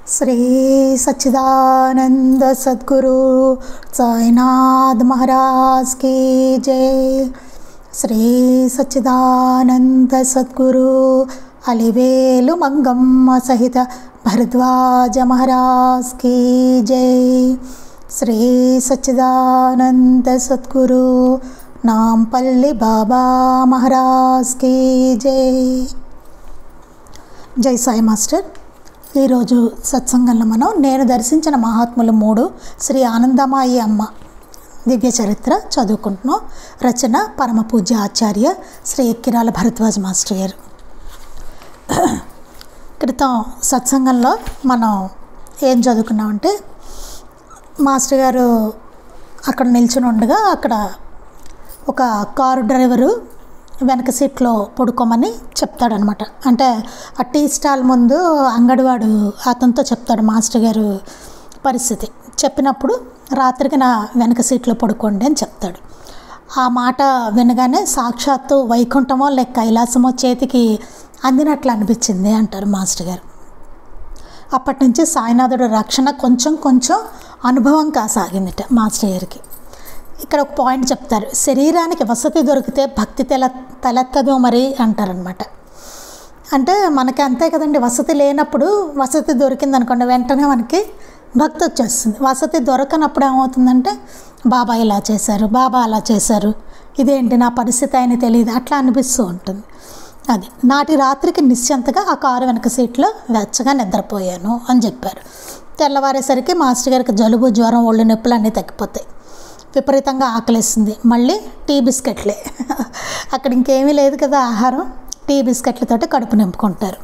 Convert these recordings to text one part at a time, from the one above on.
श्री सच्चिदानंद सद्गुरु साईनाथ महाराज की जय। श्री सच्चिदानंद सद्गुरु अलिवेलु मंगम्म सहित भरद्वाज महाराज की जय। श्री सच्चिदानंद सद्गुरु नामपल्ली बाबा महाराज की जय। जय साई मास्टर। ఈరోజు సత్సంగంలో మనం నేను దర్శించిన మహాత్ములు 3 శ్రీ ఆనందమాయి అమ్మ దివ్య చరిత్ర చదువుకుంటున్నాం. రచన పరమ పూజ్య ఆచార్య శ్రీ ఎక్కిరాల భరద్వాజ్ మాస్టర్ గారు. క్రితం సత్సంగంలో మనం ఏం చదువుకున్నామంటే, మాస్టర్ గారు అక్కడ నిల్చుని ఉండగా అక్కడ ఒక కారు డ్రైవరు వెనక సీట్లో పడుకోమని చెప్తాడనమాట. అంటే ఆ టీ స్టాల్ ముందు అంగడివాడు అతనితో చెప్తాడు మాస్టర్ గారు పరిస్థితి. చెప్పినప్పుడు రాత్రికి నా వెనక సీట్లో పడుకోండి అని చెప్తాడు. ఆ మాట వినగానే సాక్షాత్తు వైకుంఠమో లేక కైలాసమో చేతికి అందినట్లు అనిపించింది అంటారు మాస్టర్ గారు. అప్పటి నుంచి సాయినాథుడు రక్షణ కొంచెం కొంచెం అనుభవం కాసాగిందిట మాస్టర్ గారికి. ఇక్కడ ఒక పాయింట్ చెప్తారు, శరీరానికి వసతి దొరికితే భక్తి తలెత్తదో మరి అంటారనమాట. అంటే మనకి అంతే కదండి, వసతి లేనప్పుడు వసతి దొరికింది అనుకోండి వెంటనే మనకి భక్తి వచ్చేస్తుంది. వసతి దొరకనప్పుడు ఏమవుతుందంటే, బాబా ఇలా చేశారు, బాబా అలా చేశారు, ఇదేంటి నా పరిస్థితి అని తెలియదు, అట్లా అనిపిస్తూ ఉంటుంది. అది నాటి రాత్రికి నిశ్చంతగా ఆ కారు వెనక సీట్లో వెచ్చగా నిద్రపోయాను అని చెప్పారు. తెల్లవారేసరికి మాస్టర్ గారికి జలుబు, జ్వరం, ఒళ్ళు నొప్పులు అన్నీ తగ్గిపోతాయి. విపరీతంగా ఆకలిస్తుంది. మళ్ళీ టీ బిస్కెట్లే, అక్కడ ఇంకేమీ లేదు కదా ఆహారం, టీ బిస్కెట్లతోటి కడుపు నింపుకుంటారు.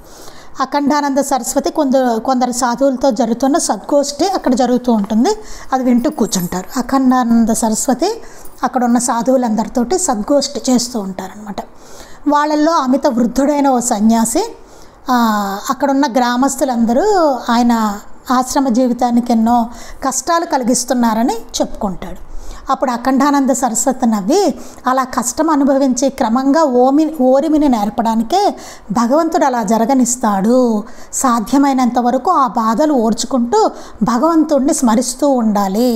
అఖండానంద సరస్వతి కొందరు సాధువులతో జరుగుతున్న సద్గోష్ఠి అక్కడ జరుగుతూ ఉంటుంది, అది వింటూ కూర్చుంటారు. అఖండానంద సరస్వతి అక్కడ ఉన్న సాధువులందరితోటి సద్గోష్ఠి చేస్తూ ఉంటారనమాట. వాళ్ళల్లో అమిత వృద్ధుడైన ఓ సన్యాసి అక్కడున్న గ్రామస్తులందరూ ఆయన ఆశ్రమ జీవితానికి ఎన్నో కష్టాలు కలిగిస్తున్నారని చెప్పుకుంటాడు. అప్పుడు అఖండానంద సరస్వతి నవ్వి, అలా కష్టం అనుభవించి క్రమంగా ఓరిమిని నేర్పడానికే భగవంతుడు అలా జరగనిస్తాడు. సాధ్యమైనంత వరకు ఆ బాధలు ఓర్చుకుంటూ భగవంతుడిని స్మరిస్తూ ఉండాలి.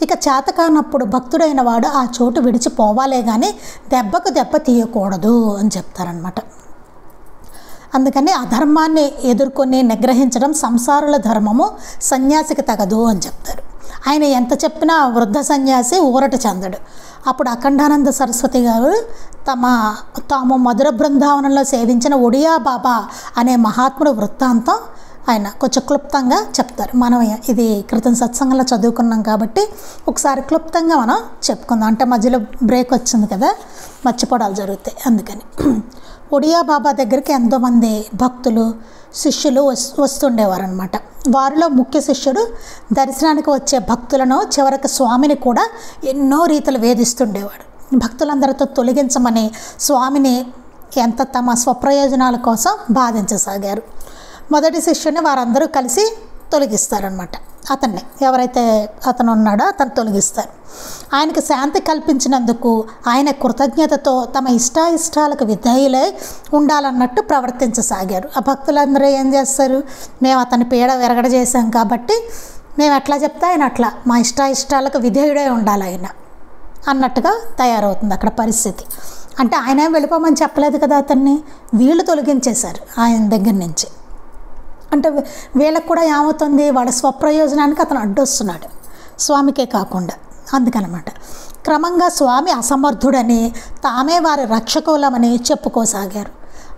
ఇక చేతకానప్పుడు భక్తుడైన వాడు ఆ చోటు విడిచిపోవాలే కానీ దెబ్బకు దెబ్బ తీయకూడదు అని చెప్తారనమాట. అందుకని అధర్మాన్ని ఎదుర్కొని నిగ్రహించడం సంసారుల ధర్మము, సన్యాసికి తగదు అని చెప్తారు. ఆయన ఎంత చెప్పినా వృద్ధ సన్యాసి ఊరట చెందడు. అప్పుడు అఖండానంద సరస్వతి గారు తాము మధుర బృందావనంలో సేవించిన ఒడియా బాబా అనే మహాత్ముడు వృత్తాంతం ఆయన కొంచెం క్లుప్తంగా చెప్తారు. మనం ఇది క్రితం సత్సంగంలో చదువుకున్నాం కాబట్టి ఒకసారి క్లుప్తంగా మనం చెప్పుకుందాం. అంటే మధ్యలో బ్రేక్ వచ్చింది కదా, మర్చిపోవడాలు జరుగుతాయి. అందుకని ఒడియా బాబా దగ్గరికి ఎంతోమంది భక్తులు, శిష్యులు వస్తుండేవారు అనమాట. వారిలో ముఖ్య శిష్యుడు దర్శనానికి వచ్చే భక్తులను, చివరికి స్వామిని కూడా ఎన్నో రీతులు వేధిస్తుండేవాడు. భక్తులందరితో తొలగించమని స్వామిని ఎంత తమ స్వప్రయోజనాల కోసం బాధించసాగారు. మొదటి శిష్యుని వారందరూ కలిసి తొలగిస్తారనమాట. అతన్ని ఎవరైతే అతను ఉన్నాడో అతను తొలగిస్తారు. ఆయనకు శాంతి కల్పించినందుకు ఆయన కృతజ్ఞతతో తమ ఇష్టాయిష్టాలకు విధేయులై ఉండాలన్నట్టు ప్రవర్తించసాగారు. ఆ భక్తులందరూ ఏం చేస్తారు, మేము అతని పీడ విరగడ చేశాం కాబట్టి మేము ఎట్లా చెప్తే ఆయన అట్లా మా ఇష్టాయిష్టాలకు విధేయుడై ఉండాలి ఆయన అన్నట్టుగా తయారవుతుంది అక్కడ పరిస్థితి. అంటే ఆయన ఏం వెళ్ళిపోమని చెప్పలేదు కదా అతన్ని, వీళ్ళు తొలగించేశారు ఆయన దగ్గర నుంచి. అంటే వీళ్ళకు కూడా ఏమవుతుంది, వాళ్ళ స్వప్రయోజనానికి అతను అడ్డొస్తున్నాడు, స్వామికే కాకుండా. అందుకనమాట క్రమంగా స్వామి అసమర్థుడని, తామే వారి రక్షకులమని చెప్పుకోసాగారు.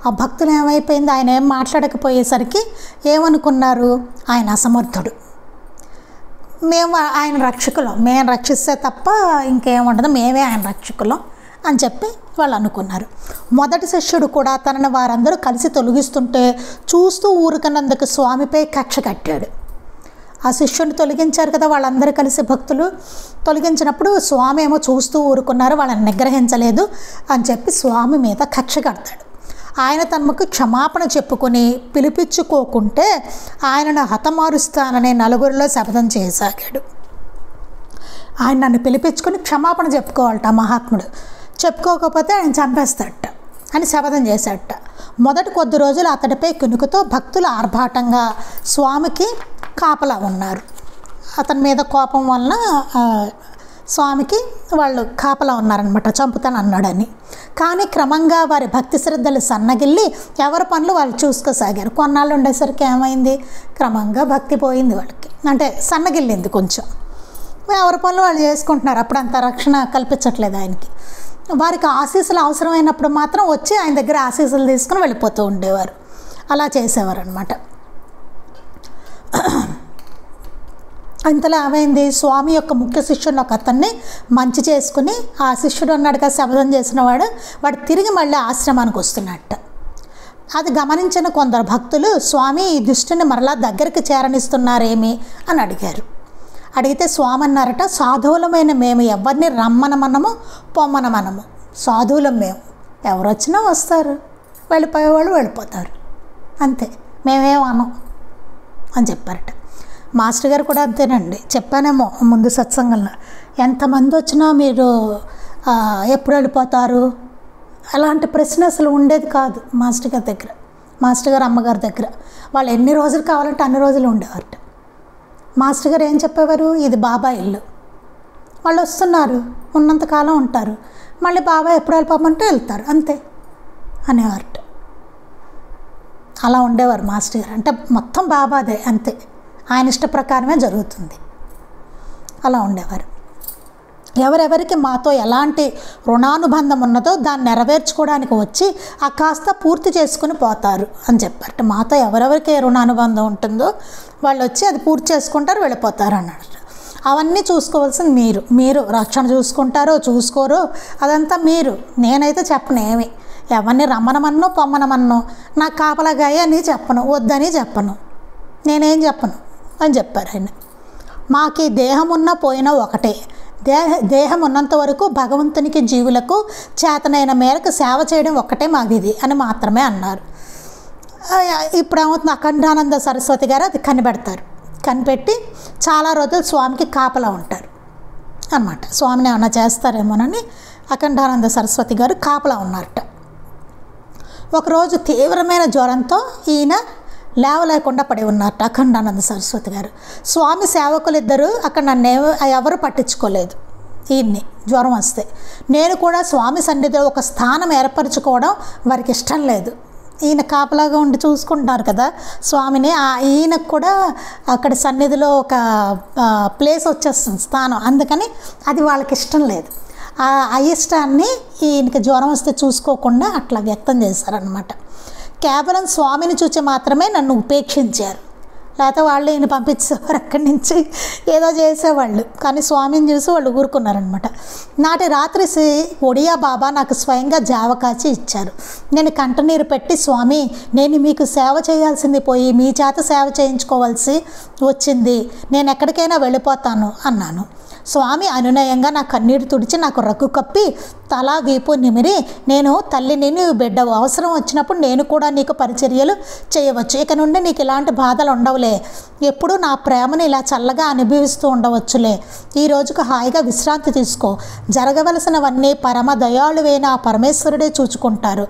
ఆ భక్తులు ఏమైపోయింది, ఆయన ఏం మాట్లాడకపోయేసరికి ఏమనుకున్నారు, ఆయన అసమర్థుడు, మేము ఆయన రక్షకులం, మేము రక్షిస్తే తప్ప ఇంకేముండదు, మేమే ఆయన రక్షకులం అని చెప్పి వాళ్ళు అనుకున్నారు. మొదటి శిష్యుడు కూడా తనని వారందరూ కలిసి తొలగిస్తుంటే చూస్తూ ఊరుకన్నందుకు స్వామిపై కక్ష కట్టాడు. ఆ శిష్యుని తొలగించారు కదా వాళ్ళందరూ కలిసి భక్తులు, తొలగించినప్పుడు స్వామి ఏమో చూస్తూ ఊరుకున్నారు, వాళ్ళని నిగ్రహించలేదు అని చెప్పి స్వామి మీద కక్ష కడతాడు. ఆయన తనకు క్షమాపణ చెప్పుకొని పిలిపించుకోకుంటే ఆయనను హతమారుస్తానని నలుగురిలో శపథం చేయసాగాడు. ఆయన నన్ను పిలిపించుకొని క్షమాపణ చెప్పుకోవాలట మహాత్ముడు, చెప్పుకోకపోతే ఆయన చంపేస్తాడట అని శపథం చేశాడట. మొదటి కొద్ది రోజులు అతడిపై కునుకుతో భక్తులు ఆర్భాటంగా స్వామికి కాపలా ఉన్నారు. అతని మీద కోపం వలన స్వామికి వాళ్ళు కాపలా ఉన్నారనమాట, చంపుతాను అన్నాడని. కానీ క్రమంగా వారి భక్తి శ్రద్ధలు సన్నగిల్లి ఎవరి పనులు వాళ్ళు చూసుకోసాగారు. కొన్నాళ్ళు ఉండేసరికి ఏమైంది, క్రమంగా భక్తి పోయింది వాళ్ళకి, అంటే సన్నగిల్లింది కొంచెం. ఎవరి పనులు వాళ్ళు చేసుకుంటున్నారు. అప్పుడు అంత రక్షణ కల్పించట్లేదు ఆయనకి. వారికి ఆశీస్సులు అవసరమైనప్పుడు మాత్రం వచ్చి ఆయన దగ్గర ఆశీస్సులు తీసుకుని వెళ్ళిపోతూ ఉండేవారు. అలా చేసేవారు అనమాట. అంతలో ఏమైంది, స్వామి యొక్క ముఖ్య శిష్యుడు ఒక అతన్ని మంచి చేసుకుని, ఆ శిష్యుడు అన్నాడు కదా శబదం చేసినవాడు, వాడు తిరిగి మళ్ళీ ఆశ్రమానికి వస్తున్నట్ట. అది గమనించిన కొందరు భక్తులు స్వామి ఈ దుష్టుని మరలా దగ్గరికి చేరనిస్తున్నారేమి అని అడిగారు. అడిగితే స్వామి అన్నారట, సాధువులమైన మేము ఎవరిని రమ్మనమనము పొమ్మనమనము. సాధువులం మేము, ఎవరు వచ్చినా వస్తారు, వెళ్ళిపోయేవాళ్ళు వెళ్ళిపోతారు, అంతే, మేమేం అనం అని చెప్పారట. మాస్టర్ గారు కూడా అంతేనండి, చెప్పానేమో ముందు సత్సంగంలో, ఎంతమంది వచ్చినా మీరు ఎప్పుడు వెళ్ళిపోతారు అలాంటి ప్రశ్న అసలు ఉండేది కాదు మాస్టర్ గారి దగ్గర. మాస్టర్ గారు అమ్మగారి దగ్గర వాళ్ళు ఎన్ని రోజులు కావాలంటే అన్ని రోజులు ఉండేవారట. మాస్టర్ గారు ఏం చెప్పేవారు, ఇది బాబా ఇల్లు, వాళ్ళు వస్తున్నారు, ఉన్నంతకాలం ఉంటారు, మళ్ళీ బాబా ఎప్పుడు వెళ్ళిపోమంటే వెళ్తారు, అంతే అనేవారట. అలా ఉండేవారు మాస్టర్ గారు. అంటే మొత్తం బాబాదే, అంతే, ఆయన ఇష్ట ప్రకారమే జరుగుతుంది, అలా ఉండేవారు. ఎవరెవరికి మాతో ఎలాంటి రుణానుబంధం ఉన్నదో దాన్ని నెరవేర్చుకోవడానికి వచ్చి ఆ కాస్త పూర్తి చేసుకుని పోతారు అని చెప్పారట. మాతో ఎవరెవరికి ఏ రుణానుబంధం ఉంటుందో వాళ్ళు వచ్చి అది పూర్తి చేసుకుంటారు, వెళ్ళిపోతారు అన్నాడు. అవన్నీ చూసుకోవాల్సింది మీరు. మీరు రక్షణ చూసుకుంటారో చూసుకోరో అదంతా మీరు. నేనైతే చెప్పను ఏమి, ఎవరిని రమ్మనమన్నో పొమ్మనమన్నో, నాకు కాపలాగాయ అని చెప్పను, వద్దని చెప్పను, నేనేం చెప్పను అని చెప్పారు ఆయన. మాకు ఈ దేహం ఉన్నా పోయినా ఒకటే, దేహం ఉన్నంత వరకు భగవంతునికి జీవులకు చేతనైన మేరకు సేవ చేయడం ఒక్కటే మాగిది అని మాత్రమే అన్నారు. ఇప్పుడు ఏమవుతుంది, అఖండానంద సరస్వతి గారు అది కనిపెడతారు. కనిపెట్టి చాలా రోజులు స్వామికి కాపలా ఉంటారు అన్నమాట. స్వామిని ఏమన్నా చేస్తారేమోనని అఖండానంద సరస్వతి గారు కాపలా ఉన్నారట. ఒకరోజు తీవ్రమైన జ్వరంతో ఈయన లేవలేకుండా పడి ఉన్నారట అఖండానంద సరస్వతి గారు. స్వామి సేవకులు ఇద్దరు అక్కడ నన్ను ఎవరు పట్టించుకోలేదు. ఈయన్ని జ్వరం వస్తే నేను కూడా స్వామి సన్నిధిలో ఒక స్థానం ఏర్పరచుకోవడం వారికి ఇష్టం లేదు. ఈయన కాపలాగా ఉండి చూసుకుంటున్నారు కదా స్వామిని, ఈయనకు కూడా అక్కడ సన్నిధిలో ఒక ప్లేస్ వచ్చేస్తుంది, స్థానం, అందుకని అది వాళ్ళకి ఇష్టం లేదు. ఆ అయిష్టాన్ని ఈయనకి జ్వరం వస్తే చూసుకోకుండా అట్లా వ్యక్తం చేశారనమాట. కేవలం స్వామిని చూసి మాత్రమే నన్ను ఉపేక్షించారు, లేకపోతే వాళ్ళు ఈయన పంపించేవారు అక్కడి నుంచి, ఏదో చేసేవాళ్ళు, కానీ స్వామిని చూసి వాళ్ళు ఊరుకున్నారనమాట. నాటి రాత్రి ఒడియా బాబా నాకు స్వయంగా జావ కాచి ఇచ్చారు. నేను కంటనీరు పెట్టి, స్వామి నేను మీకు సేవ చేయాల్సింది పోయి మీ చేత సేవ చేయించుకోవాల్సి వచ్చింది, నేను ఎక్కడికైనా వెళ్ళిపోతాను అన్నాను. స్వామి అనునయంగా నా కన్నీరు తుడిచి నాకు రగ్గు కప్పి తల వీపు నిమిరి, నేను తల్లిని, నీవు బిడ్డవు, అవసరం వచ్చినప్పుడు నేను కూడా నీకు పరిచర్యలు చేయవచ్చు, ఇక నుండి నీకు ఇలాంటి బాధలు ఉండవులే, ఎప్పుడూ నా ప్రేమను ఇలా చల్లగా అనుభవిస్తూ ఉండవచ్చులే, ఈ రోజుకు హాయిగా విశ్రాంతి తీసుకో, జరగవలసినవన్నీ పరమ దయాళువైన ఆ పరమేశ్వరుడే చూచుకుంటారు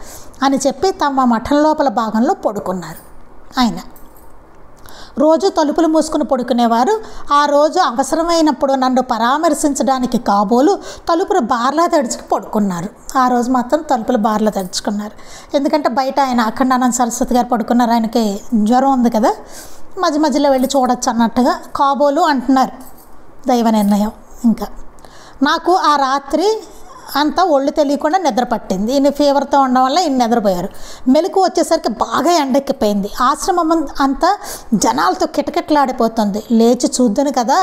అని చెప్పి తమ మఠం లోపల భాగంలో పడుకున్నారు. ఆయన రోజు తలుపులు మూసుకుని పడుకునేవారు. ఆ రోజు అవసరమైనప్పుడు నన్ను పరామర్శించడానికి కాబోలు తలుపులు బార్లా తెరుచుకు పడుకున్నారు. ఆ రోజు మాత్రం తలుపులు బార్లా తెరుచుకున్నారు. ఎందుకంటే బయట ఆయన అఖండానంద సరస్వతి గారు పడుకున్నారు, ఆయనకి జ్వరం ఉంది కదా, మధ్య మధ్యలో వెళ్ళి చూడొచ్చు అన్నట్టుగా కాబోలు అంటున్నారు, దైవ నిర్ణయం. ఇంకా నాకు ఆ రాత్రి అంతా ఒళ్ళు తెలియకుండా నిద్ర పట్టింది. ఈయన ఫీవర్తో ఉండడం వల్ల ఈయన నిద్రపోయారు. మెలకు వచ్చేసరికి బాగా ఎండెక్కిపోయింది. ఆశ్రమం అంతా జనాలతో కిటకిటలాడిపోతుంది. లేచి చూద్దును కదా,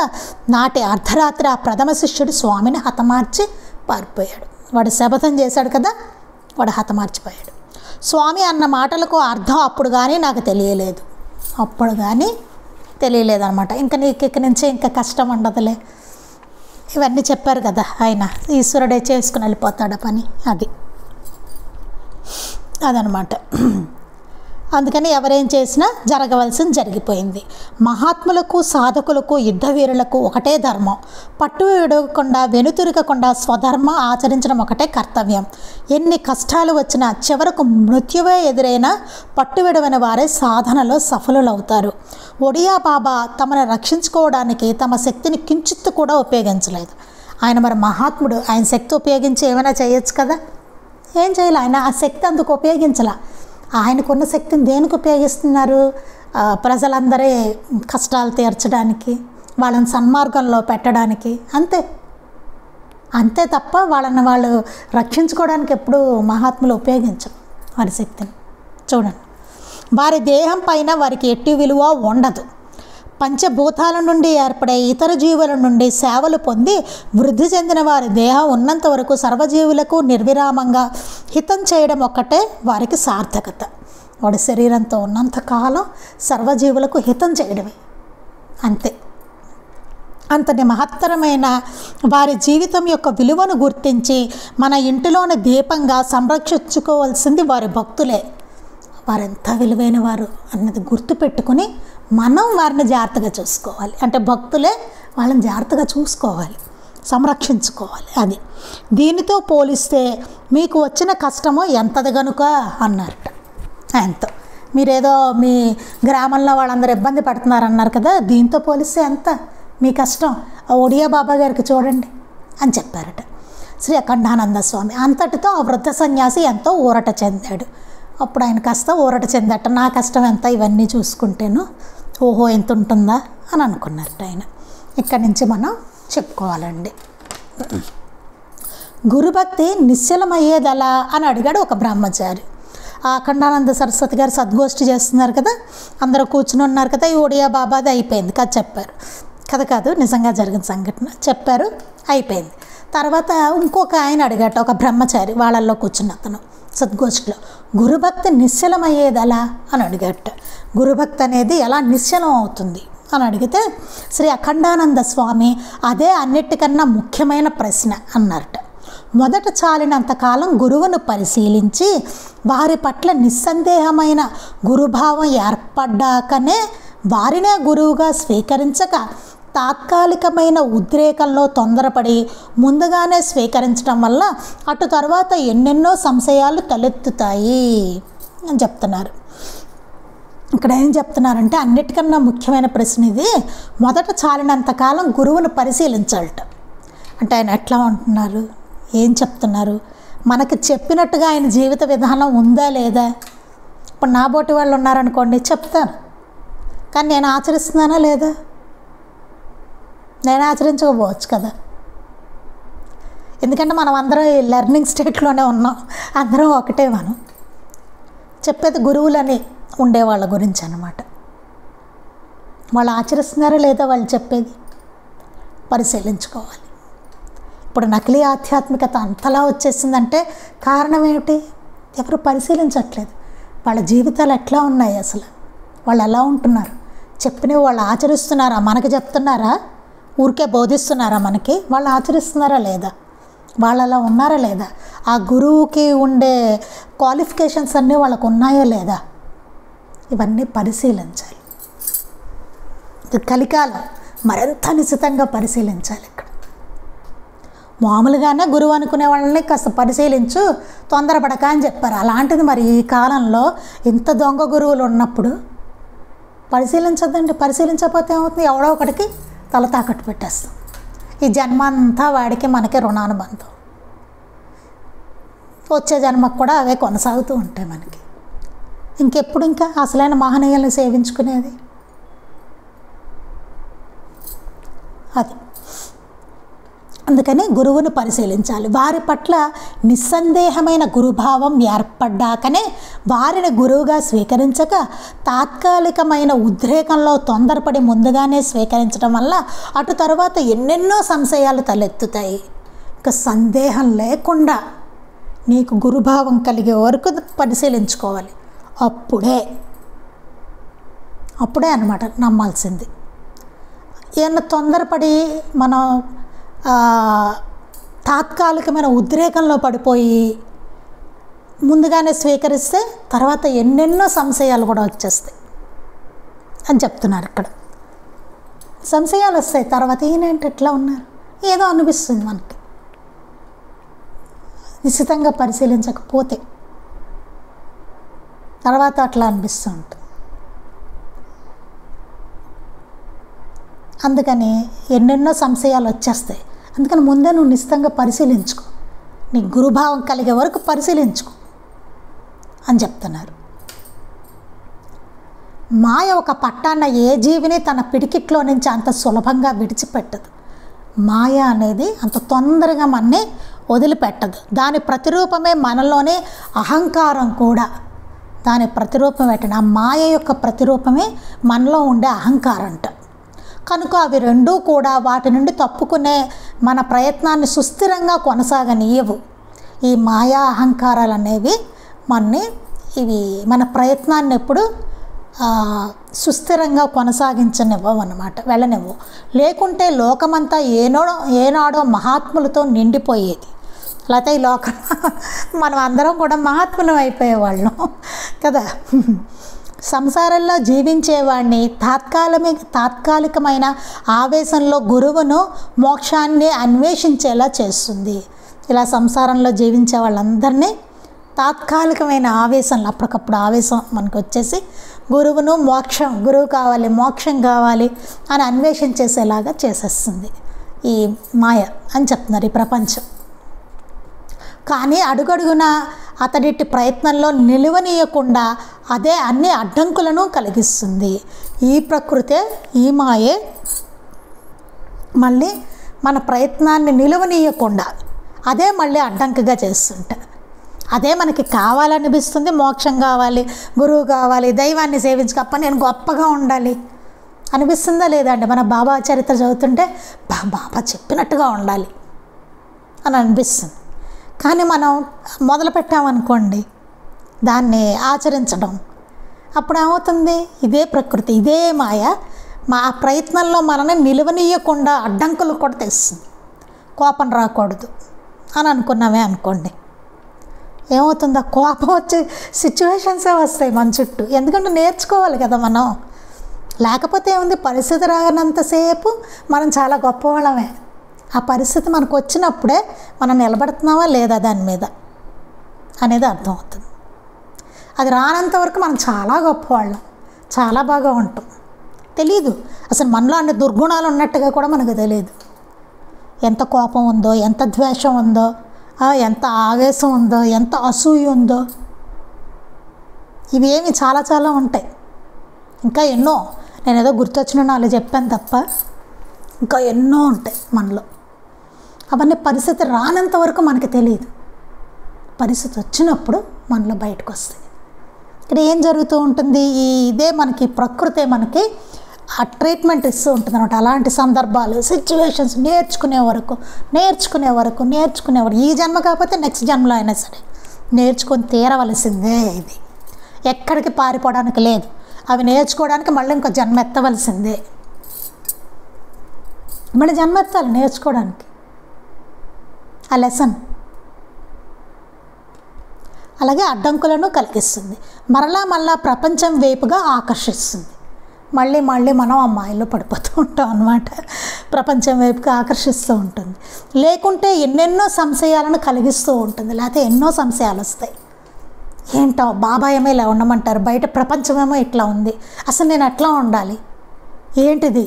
నాటి అర్ధరాత్రి ఆ ప్రథమ శిష్యుడు స్వామిని హతమార్చి పారిపోయాడు. వాడు శపథం చేశాడు కదా, వాడు హతమార్చిపోయాడు. స్వామి అన్న మాటలకు అర్థం అప్పుడు కానీ నాకు తెలియలేదు, అప్పుడు కానీ తెలియలేదన్నమాట. ఇంకా నీకు ఇక్కడి నుంచి ఇంకా కష్టం ఉండదులే, ఇవన్నీ చెప్పారు కదా ఆయన, ఈశ్వరుడే చేసుకుని వెళ్ళిపోతాడు పని, అదనమాట. అందుకని ఎవరేం చేసినా జరగవలసింది జరిగిపోయింది. మహాత్ములకు, సాధకులకు, యుద్ధ వీరులకు ఒకటే ధర్మం. పట్టు విడవకుండా, వెనుతిరగకుండా స్వధర్మం ఆచరించడం ఒకటే కర్తవ్యం. ఎన్ని కష్టాలు వచ్చినా, చివరకు మృత్యువే ఎదురైనా పట్టు విడవని వారే సాధనలో సఫలులవుతారు. ఒడియా బాబా తమను రక్షించుకోవడానికి తమ శక్తిని కించిత్తు కూడా ఉపయోగించలేదు. ఆయన మరి మహాత్ముడు, ఆయన శక్తి ఉపయోగించి ఏమైనా చేయొచ్చు కదా, ఏం చేయాలి. ఆయన ఆ శక్తి అందుకు ఉపయోగించాల. ఆయనకున్న శక్తిని దేనికి ఉపయోగిస్తున్నారు? ప్రజలందరి కష్టాలు తీర్చడానికి, వాళ్ళని సన్మార్గంలో పెట్టడానికి, అంతే తప్ప వాళ్ళని వాళ్ళు రక్షించుకోవడానికి ఎప్పుడు మహాత్ములు ఉపయోగించరు వారి శక్తిని. చూడండి, వారి దేహం పైన వారికి ఎట్టి విలువ ఉండదు. పంచభూతాల నుండి ఏర్పడే ఇతర జీవుల నుండి సేవలు పొంది వృద్ధి చెందిన వారి దేహం ఉన్నంత వరకు సర్వజీవులకు నిర్విరామంగా హితం చేయడం ఒక్కటే వారికి సార్థకత. వాడి శరీరంతో ఉన్నంతకాలం సర్వజీవులకు హితం చేయడమే, అంతే. అంతటి మహత్తరమైన వారి జీవితం యొక్క విలువను గుర్తించి మన ఇంటిలోని దీపంగా సంరక్షించుకోవాల్సింది వారి భక్తులే. వారెంత విలువైన వారు అన్నది గుర్తుపెట్టుకుని మనం వారిని జాగ్రత్తగా చూసుకోవాలి. అంటే భక్తులే వాళ్ళని జాగ్రత్తగా చూసుకోవాలి, సంరక్షించుకోవాలి. అది దీనితో పోలిస్తే మీకు వచ్చిన కష్టము ఎంతది గనుక అన్నారట. ఎంతో మీరేదో మీ గ్రామంలో వాళ్ళందరూ ఇబ్బంది పడుతున్నారన్నారు కదా, దీంతో పోలిస్తే ఎంత మీ కష్టం ఒడియా బాబా గారికి చూడండి అని చెప్పారట శ్రీ అఖండానంద స్వామి. అంతటితో ఆ వృద్ధ సన్యాసి ఎంతో ఊరట చెందాడు. అప్పుడు ఆయన కాస్త ఊరట చెందట, నా కష్టం ఎంత ఇవన్నీ చూసుకుంటేను, ఓహో ఎంత ఉంటుందా అని అనుకున్నారట ఆయన. ఇక్కడి నుంచి మనం చెప్పుకోవాలండి. గురుభక్తి నిశ్చలమయ్యేదలా అని అడిగాడు ఒక బ్రహ్మచారి. ఆ అఖండానంద సరస్వతి గారు సద్గోష్ఠి చేస్తున్నారు కదా, అందరూ కూర్చుని ఉన్నారు కదా, ఈ ఒడియా బాబాది అయిపోయింది కదా చెప్పారు. కాదు నిజంగా జరిగిన సంఘటన చెప్పారు, అయిపోయింది. తర్వాత ఇంకొక ఆయన అడిగాట, ఒక బ్రహ్మచారి వాళ్ళల్లో కూర్చున్న అతను సద్గోష్ఠిలో, గురుభక్తి నిశ్చలమయ్యేదలా అని అడిగట. గురుభక్తి అనేది ఎలా నిశ్చలం అవుతుంది అని అడిగితే శ్రీ అఖండానంద స్వామి అదే అన్నిటికన్నా ముఖ్యమైన ప్రశ్న అన్నారట. మొదట చాలినంతకాలం గురువును పరిశీలించి వారి పట్ల నిస్సందేహమైన గురుభావం ఏర్పడ్డాకనే వారినే గురువుగా స్వీకరించక తాత్కాలికమైన ఉద్రేకంలో తొందరపడి ముందుగానే స్వీకరించడం వల్ల అటు తర్వాత ఎన్నెన్నో సంశయాలు తలెత్తుతాయి అని చెప్తున్నారు. ఇక్కడ ఏం చెప్తున్నారంటే అన్నిటికన్నా ముఖ్యమైన ప్రశ్న ఇది. మొదట చాలినంతకాలం గురువును పరిశీలించాలట. అంటే ఆయన ఎట్లా ఉంటున్నారు, ఏం చెప్తున్నారు, మనకి చెప్పినట్టుగా ఆయన జీవిత విధానం ఉందా లేదా. ఇప్పుడు నా బోటి వాళ్ళు ఉన్నారనుకోండి, చెప్తాను, కానీ నేను ఆచరిస్తున్నానా లేదా, నేను ఆచరించకపోవచ్చు కదా. ఎందుకంటే మనం అందరం లెర్నింగ్ స్టేట్లోనే ఉన్నాం, అందరం ఒకటే. మనం చెప్పేది గురువులని ఉండేవాళ్ళ గురించి అన్నమాట. వాళ్ళు ఆచరిస్తున్నారా లేదా వాళ్ళు చెప్పేది పరిశీలించుకోవాలి. ఇప్పుడు నకిలీ ఆధ్యాత్మికత అంతలా వచ్చేసిందంటే కారణం ఏమిటి? ఎవరు పరిశీలించట్లేదు. వాళ్ళ జీవితాలు ఎట్లా ఉన్నాయి, అసలు వాళ్ళు ఎలా ఉంటున్నారు, చెప్పినవి వాళ్ళు ఆచరిస్తున్నారా, మనకి చెప్తున్నారా, ఊరికే బోధిస్తున్నారా మనకి, వాళ్ళు ఆచరిస్తున్నారా లేదా, వాళ్ళు అలా ఉన్నారా లేదా, ఆ గురువుకి ఉండే క్వాలిఫికేషన్స్ అన్నీ వాళ్ళకు ఉన్నాయో లేదా, ఇవన్నీ పరిశీలించాలి. ఇది కలికాలం, మరింత నిశ్చితంగా పరిశీలించాలి. ఇక్కడ మామూలుగానే గురువు అనుకునే వాళ్ళని కాస్త పరిశీలించు, తొందరపడక అని చెప్పారు. అలాంటిది మరి ఈ కాలంలో ఇంత దొంగ గురువులు ఉన్నప్పుడు పరిశీలించద్దండి. పరిశీలించకపోతే ఏమవుతుంది, ఎవడో ఒకటికి తల తాకట్టు పెట్టేస్తాం. ఈ జన్మ అంతా వాడికి మనకి రుణానుబంధం, వచ్చే జన్మకు కూడా అవే కొనసాగుతూ ఉంటాయి మనకి. ఇంకెప్పుడు ఇంకా అసలైన మహనీయులను సేవించుకునేది అది. అందుకని గురువును పరిశీలించాలి. వారి పట్ల నిస్సందేహమైన గురుభావం ఏర్పడ్డాకనే వారిని గురువుగా స్వీకరించక తాత్కాలికమైన ఉద్రేకంలో తొందరపడి ముందుగానే స్వీకరించడం వల్ల అటు తర్వాత ఎన్నెన్నో సంశయాలు తలెత్తుతాయి. ఇక సందేహం లేకుండా నీకు గురుభావం కలిగే వరకు పరిశీలించుకోవాలి. అప్పుడే అన్నమాట నమ్మాల్సింది. ఏమన్నా తొందరపడి మనం తాత్కాలికమైన ఉద్రేకంలో పడిపోయి ముందుగానే స్వీకరిస్తే తర్వాత ఎన్నెన్నో సంశయాలు కూడా వచ్చేస్తాయి అని చెప్తున్నారు ఇక్కడ. సంశయాలు వస్తాయి, తర్వాత ఈయనేంటి ఎట్లా ఉన్నారు ఏదో అనిపిస్తుంది మనకి నిశ్చితంగా పరిశీలించకపోతే, తర్వాత అట్లా అనిపిస్తూ ఉంటుంది. అందుకని ఎన్నెన్నో సంశయాలు వచ్చేస్తాయి. అందుకని ముందే నువ్వు నిశ్చితంగా పరిశీలించుకో, నీ గురుభావం కలిగే వరకు పరిశీలించుకో అని చెప్తున్నారు. మాయ ఒక పట్టాన్న ఏ జీవిని తన పిడికిట్లో నుంచి అంత సులభంగా విడిచిపెట్టదు. మాయ అనేది అంత తొందరగా మనని వదిలిపెట్టదు. దాని ప్రతిరూపమే మనలోనే అహంకారం కూడా. దాని ప్రతిరూపం ఏంటంటే ఆ మాయ యొక్క ప్రతిరూపమే మనలో ఉండే అహంకారం అంట. కనుక అవి రెండూ కూడా వాటి నుండి తప్పుకునే మన ప్రయత్నాన్ని సుస్థిరంగా కొనసాగనీయవు. ఈ మాయా అహంకారాలు అనేవి ఇవి మన ప్రయత్నాన్ని ఎప్పుడు సుస్థిరంగా కొనసాగించనివ్వవు అన్నమాట, వెళ్ళనివ్వు. లేకుంటే లోకమంతా ఏనాడో మహాత్ములతో నిండిపోయేది. లేకపోతే ఈ లోకం మనం అందరం కూడా మహాత్ములం అయిపోయేవాళ్ళం కదా. సంసారంలో జీవించేవాడిని తాత్కాలికమైన ఆవేశంలో గురువును మోక్షాన్ని అన్వేషించేలా చేస్తుంది. ఇలా సంసారంలో జీవించే వాళ్ళందరినీ తాత్కాలికమైన ఆవేశంలో అప్పటికప్పుడు ఆవేశం మనకు వచ్చేసి గురువు కావాలి, మోక్షం కావాలి అని అన్వేషించేసేలాగా చేసేస్తుంది ఈ మాయ అని చెప్తున్నారు ఈ ప్రపంచం. కానీ అడుగడుగున అతడిటి ప్రయత్నంలో నిలువనీయకుండా అదే అన్ని అడ్డంకులను కలిగిస్తుంది. ఈ ప్రకృతే, ఈ మాయే మళ్ళీ మన ప్రయత్నాన్ని నిలువనీయకుండా అదే మళ్ళీ అడ్డంకుగా చేస్తుంటుంది. అదే మనకి కావాలనిపిస్తుంది, మోక్షం కావాలి, గురువు కావాలి, దైవాన్ని సేవించకప్ప నేను గొప్పగా ఉండాలి అనిపిస్తుందా లేదా అంటే మన బాబా చరిత్ర చదువుతుంటే బాబా చెప్పినట్టుగా ఉండాలి అని అనిపిస్తుంది. కానీ మనం మొదలుపెట్టామనుకోండి దాన్ని ఆచరించడం, అప్పుడు ఏమవుతుంది, ఇదే ప్రకృతి, ఇదే మాయ మా ప్రయత్నంలో మనల్ని నిలువనీయకుండా అడ్డంకులు కూడా తెస్తుంది. కోపం రాకూడదు అని అనుకున్నామే అనుకోండి, ఏమవుతుందో కోపం వచ్చే సిచ్యువేషన్సే వస్తాయి మన చుట్టూ. ఎందుకంటే నేర్చుకోవాలి కదా మనం. లేకపోతే ఏముంది, పరిస్థితి రానంతసేపు మనం చాలా గొప్పవాళ్ళమే. ఆ పరిస్థితి మనకు వచ్చినప్పుడే మనం నిలబడుతున్నావా లేదా దాని మీద అనేది అర్థమవుతుంది. అది రానంత వరకు మనం చాలా గొప్పవాళ్ళం, చాలా బాగా ఉంటాం. తెలీదు అసలు మనలో అన్ని దుర్గుణాలు ఉన్నట్టుగా కూడా మనకు తెలియదు. ఎంత కోపం ఉందో, ఎంత ద్వేషం ఉందో, ఎంత ఆవేశం ఉందో, ఎంత అసూయ ఉందో, ఇవేమి చాలా చాలా ఉంటాయి. ఇంకా ఎన్నో, నేను ఏదో గుర్తొచ్చిన నాలుగు చెప్పాను తప్ప ఇంకా ఎన్నో ఉంటాయి మనలో. అవన్నీ పరిస్థితి రానంత వరకు మనకి తెలియదు. పరిస్థితి వచ్చినప్పుడు మనలో బయటకు వస్తాయి. ఇక్కడ ఏం జరుగుతూ ఉంటుంది, ఇదే మనకి ప్రకృతే మనకి ఆ ట్రీట్మెంట్ ఇస్తూ ఉంటుంది అనమాట. అలాంటి సందర్భాలు, సిచ్యువేషన్స్ నేర్చుకునే వరకు ఈ జన్మ కాకపోతే నెక్స్ట్ జన్మలో అయినా సరే నేర్చుకొని తీరవలసిందే. ఇది ఎక్కడికి పారిపోవడానికి లేదు. అవి నేర్చుకోవడానికి మళ్ళీ ఇంకో జన్మ ఎత్తవలసిందే. మళ్ళీ జన్మ ఎత్తాలి నేర్చుకోవడానికి ఆ లెసన్. అలాగే అడ్డంకులను కలిగిస్తుంది, మరలా ప్రపంచం వైపుగా ఆకర్షిస్తుంది. మళ్ళీ మనం అమ్మాయిలో పడిపోతూ ఉంటాం అన్నమాట. ప్రపంచం వైపుగా ఆకర్షిస్తూ ఉంటుంది. లేకుంటే ఎన్నెన్నో సంశయాలను కలిగిస్తూ ఉంటుంది. లేకపోతే ఎన్నో సంశయాలు వస్తాయి. ఏంటో బాబాయేమో ఇలా ఉండమంటారు, బయట ప్రపంచమేమో ఇట్లా ఉంది, అసలు నేను ఎట్లా ఉండాలి, ఏంటిది,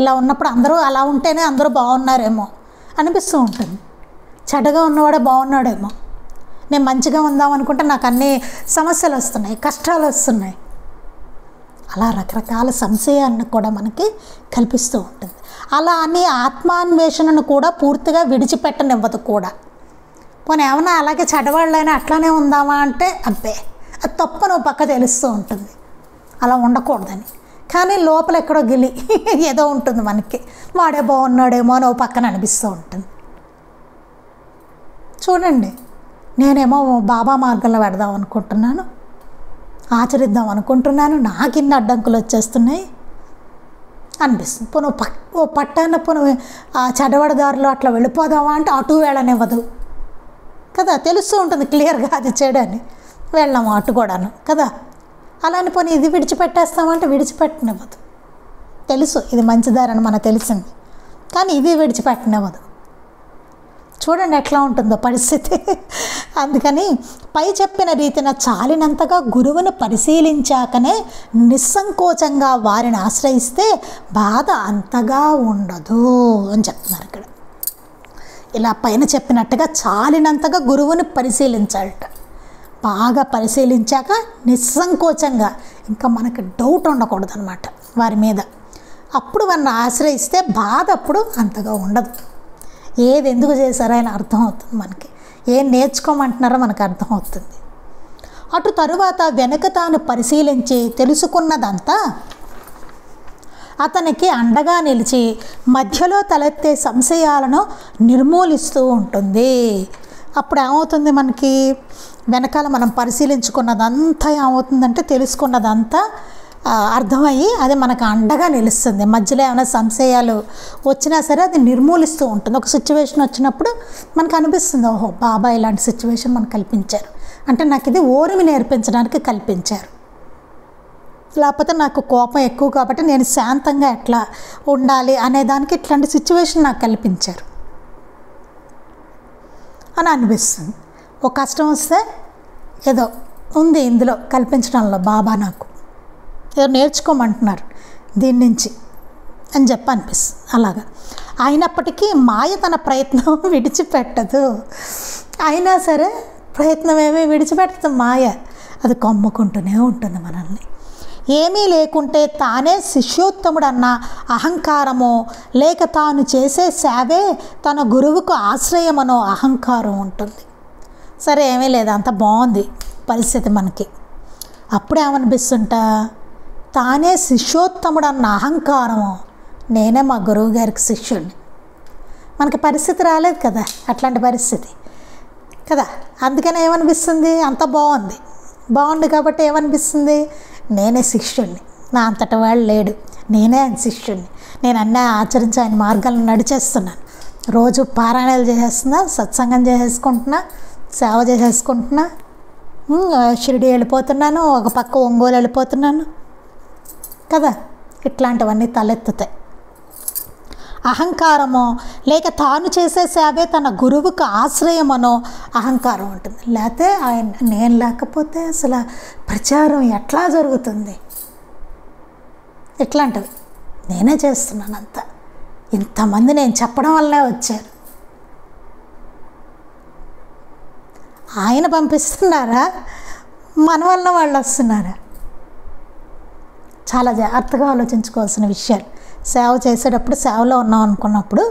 ఇలా ఉన్నప్పుడు అందరూ అలా ఉంటేనే అందరూ బాగున్నారేమో అనిపిస్తూ ఉంటుంది. చెడ్డగా ఉన్నవాడే బాగున్నాడేమో, నేను మంచిగా ఉందాం అనుకుంటే నాకు అన్ని సమస్యలు వస్తున్నాయి, కష్టాలు వస్తున్నాయి. అలా రకరకాల సంశయాన్ని కూడా మనకి కల్పిస్తూ ఉంటుంది. అలా అని ఆత్మాన్వేషణను కూడా పూర్తిగా విడిచిపెట్టనివ్వదు కూడా. పోనీ ఏమన్నా అలాగే చెడ్డవాళ్ళైనా అట్లానే ఉందామా అంటే అబ్బే అది తప్పను పక్క తెలుస్తూ ఉంటుంది, అలా ఉండకూడదని. కానీ లోపల ఎక్కడో గిలి ఏదో ఉంటుంది మనకి, వాడే బాగున్నాడేమో అని పక్కన అనిపిస్తూ ఉంటుంది. చూడండి, నేనేమో బాబా మార్గంలో పెడదాం అనుకుంటున్నాను, ఆచరిద్దాం అనుకుంటున్నాను, నాకు ఇన్ని అడ్డంకులు వచ్చేస్తున్నాయి అనిపిస్తుంది. ఓ పట్టాన ఆ చెడవడదారిలో అట్లా వెళ్ళిపోదామా అంటే అటు వెళ్ళనివ్వదు. కదా, తెలుస్తూ ఉంటుంది క్లియర్గా అది చెడని, వెళ్ళాము అటు కూడాను కదా. అలాని పోనీ ఇది విడిచిపెట్టేస్తామంటే విడిచిపెట్టనివ్వదు. తెలుసు ఇది మంచిదారని మనకు తెలిసింది, కానీ ఇది విడిచిపెట్టనివ్వదు. చూడండి ఎట్లా ఉంటుందో పరిస్థితి. అందుకని పై చెప్పిన రీతిన చాలినంతగా గురువును పరిశీలించాకనే నిస్సంకోచంగా వారిని ఆశ్రయిస్తే బాధ అంతగా ఉండదు అని చెప్తున్నారు ఇక్కడ. ఇలా పైన చెప్పినట్టుగా చాలినంతగా గురువుని పరిశీలించాలట. బాగా పరిశీలించాక నిస్సంకోచంగా, ఇంకా మనకు డౌట్ ఉండకూడదు అనమాట వారి మీద. అప్పుడు వారిని ఆశ్రయిస్తే బాధ అప్పుడు అంతగా ఉండదు. ఏది ఎందుకు చేశారో అని అర్థమవుతుంది మనకి, ఏం నేర్చుకోమంటున్నారో మనకు అర్థమవుతుంది. అటు తరువాత వెనుక తాను పరిశీలించి తెలుసుకున్నదంతా అతనికి అండగా నిలిచి మధ్యలో తలెత్తే సంశయాలను నిర్మూలిస్తూ ఉంటుంది. అప్పుడు ఏమవుతుంది, మనకి వెనకాల మనం పరిశీలించుకున్నదంతా ఏమవుతుందంటే తెలుసుకున్నదంతా అర్థమయ్యి అది మనకు అండగా నిలుస్తుంది. మధ్యలో ఏమైనా సంశయాలు వచ్చినా సరే అది నిర్మూలిస్తూ ఉంటుంది. ఒక సిచ్యువేషన్ వచ్చినప్పుడు మనకు అనిపిస్తుంది, ఓహో బాబా ఇలాంటి సిచ్యువేషన్ మనకు కల్పించారు అంటే నాకు ఇది ఓర్మి నేర్పించడానికి కల్పించారు, లేకపోతే నాకు కోపం ఎక్కువ కాబట్టి నేను శాంతంగా ఎట్లా ఉండాలి అనేదానికి ఇట్లాంటి సిచ్యువేషన్ నాకు కల్పించారు అని అనిపిస్తుంది. ఒక కష్టం వస్తే ఏదో ఉంది ఇందులో కల్పించడంలో బాబా నాకు ఏదో నేర్చుకోమంటున్నారు దీని నుంచి అని చెప్పి అనిపిస్తుంది. అలాగా అయినప్పటికీ మాయ తన ప్రయత్నం విడిచిపెట్టదు. అయినా సరే ప్రయత్నం ఏమీ విడిచిపెట్టదు మాయ, అది కమ్ముకుంటూనే ఉంటుంది మనల్ని. ఏమీ లేకుంటే తానే శిష్యోత్తముడన్న అహంకారమో లేక తాను చేసే సేవే తన గురువుకు ఆశ్రయమనో అహంకారం ఉంటుంది. సరే ఏమీ లేదు, అంత బాగుంది పరిస్థితి మనకి. అప్పుడేమనిపిస్తుంటా, తానే శిష్యోత్తముడన్న అహంకారము, నేనే మా గురువు గారికి శిష్యుడిని. మనకి పరిస్థితి రాలేదు కదా అట్లాంటి పరిస్థితి కదా, అందుకని ఏమనిపిస్తుంది, అంత బాగుంది కాబట్టి ఏమనిపిస్తుంది, నేనే శిష్యుడిని, నా అంతటి వాడు లేడు, నేనే ఆయన శిష్యుడిని, నేను అన్నీ ఆచరించి ఆయన మార్గాలను నడిచేస్తున్నాను, రోజు పారాయణాలు చేసేస్తున్నా, సత్సంగం చేసేసుకుంటున్నా, సేవ చేసేసుకుంటున్నా, షిరిడి వెళ్ళిపోతున్నాను, ఒక పక్క ఒంగోలు వెళ్ళిపోతున్నాను కదా. ఇట్లాంటివన్నీ తలెత్తుతాయి. అహంకారమో లేక తాను చేసే సేవే తన గురువుకు ఆశ్రయమనో అహంకారం ఉంటుంది. లేకపోతే నేను లేకపోతే అసలు ప్రచారం ఎట్లా జరుగుతుంది, ఇట్లాంటివి నేనే చేస్తున్నాను అంతా, ఇంతమంది నేను చెప్పడం వల్లే వచ్చారు, ఆయన పంపిస్తున్నారా మన వల్ల వాళ్ళు వస్తున్నారా? చాలా జాగ్రత్తగా ఆలోచించుకోవాల్సిన విషయాలు. సేవ చేసేటప్పుడు, సేవలో ఉన్నాం అనుకున్నప్పుడు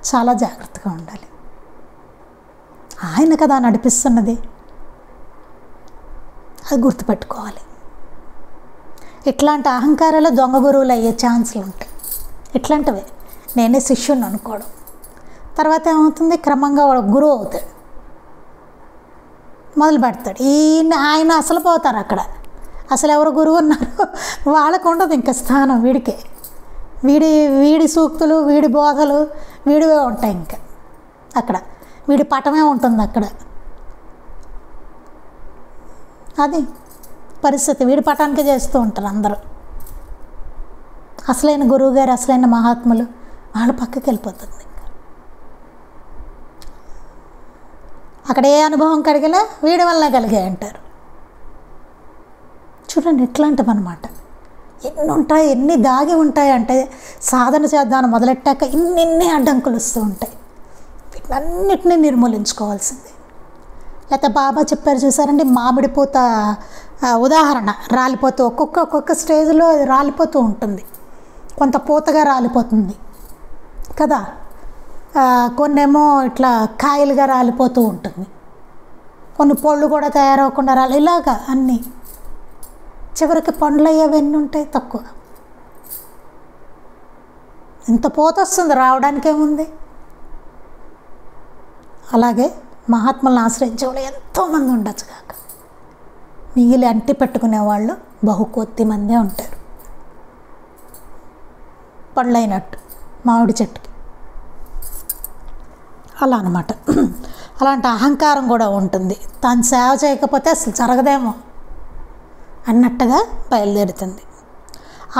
చాలా జాగ్రత్తగా ఉండాలి. ఆయన కదా నడిపిస్తున్నది, అది గుర్తుపెట్టుకోవాలి. ఇట్లాంటి అహంకారాలు దొంగ గురువులు అయ్యే ఛాన్సులు ఉంటాయి. ఇట్లాంటివే నేనే శిష్యుని అనుకోవడం, తర్వాత ఏమవుతుంది, క్రమంగా వాడు గురువు అవుతాడు, మొదలు పెడతాడు. ఆయన అసలు పోతారు అక్కడ. అసలు ఎవరు గురువు ఉన్నారు వాళ్ళకు ఉండదు ఇంకా స్థానం, వీడికే వీడి సూక్తులు, వీడి బోధలు వీడివే ఉంటాయి ఇంకా అక్కడ, వీడి పటమే ఉంటుంది అక్కడ. అది పరిస్థితి, వీడి పటానికే చేస్తూ ఉంటారు అందరూ. అసలైన గురువుగారు, అసలైన మహాత్ములు వాళ్ళ పక్కకి వెళ్ళిపోతుంది. అక్కడ ఏ అనుభవం కలిగినా వీడి వల్ల కలిగాయి అంటారు. చూడండి ఇట్లాంటివి అన్నమాట. ఎన్ని ఉంటాయి, ఎన్ని దాగి ఉంటాయి అంటే సాధన చేద్దామని మొదలెట్టాక ఇన్ని అడ్డంకులు వస్తూ ఉంటాయి. వీటన్నిటిని నిర్మూలించుకోవాల్సింది. లేకపోతే బాబా చెప్పారు చూసారండి, మామిడి పూత ఉదాహరణ, రాలిపోతూ ఒక్కొక్క స్టేజ్లో రాలిపోతూ ఉంటుంది, కొంత పూతగా రాలిపోతుంది కదా, కొన్నేమో ఇట్లా కాయలుగా రాలిపోతూ ఉంటుంది, కొన్ని పళ్ళు కూడా తయారవకుండా ఇలాగా అన్నీ. చివరికి పండ్లు అయ్యేవన్నీ ఉంటాయి తక్కువ. ఇంత పోత వస్తుంది, రావడానికి ఏముంది. అలాగే మహాత్ములను ఆశ్రయించే వాళ్ళు ఎంతోమంది ఉండొచ్చు కాక, మిగిలి అంటి పెట్టుకునేవాళ్ళు బహుకొద్ది మందే ఉంటారు. పళ్ళైనట్టు మామిడి చెట్టుకి అలా అన్నమాట. అలాంటి అహంకారం కూడా ఉంటుంది. తాను సేవ చేయకపోతే అసలు జరగదేమో అన్నట్టుగా బయలుదేరుతుంది.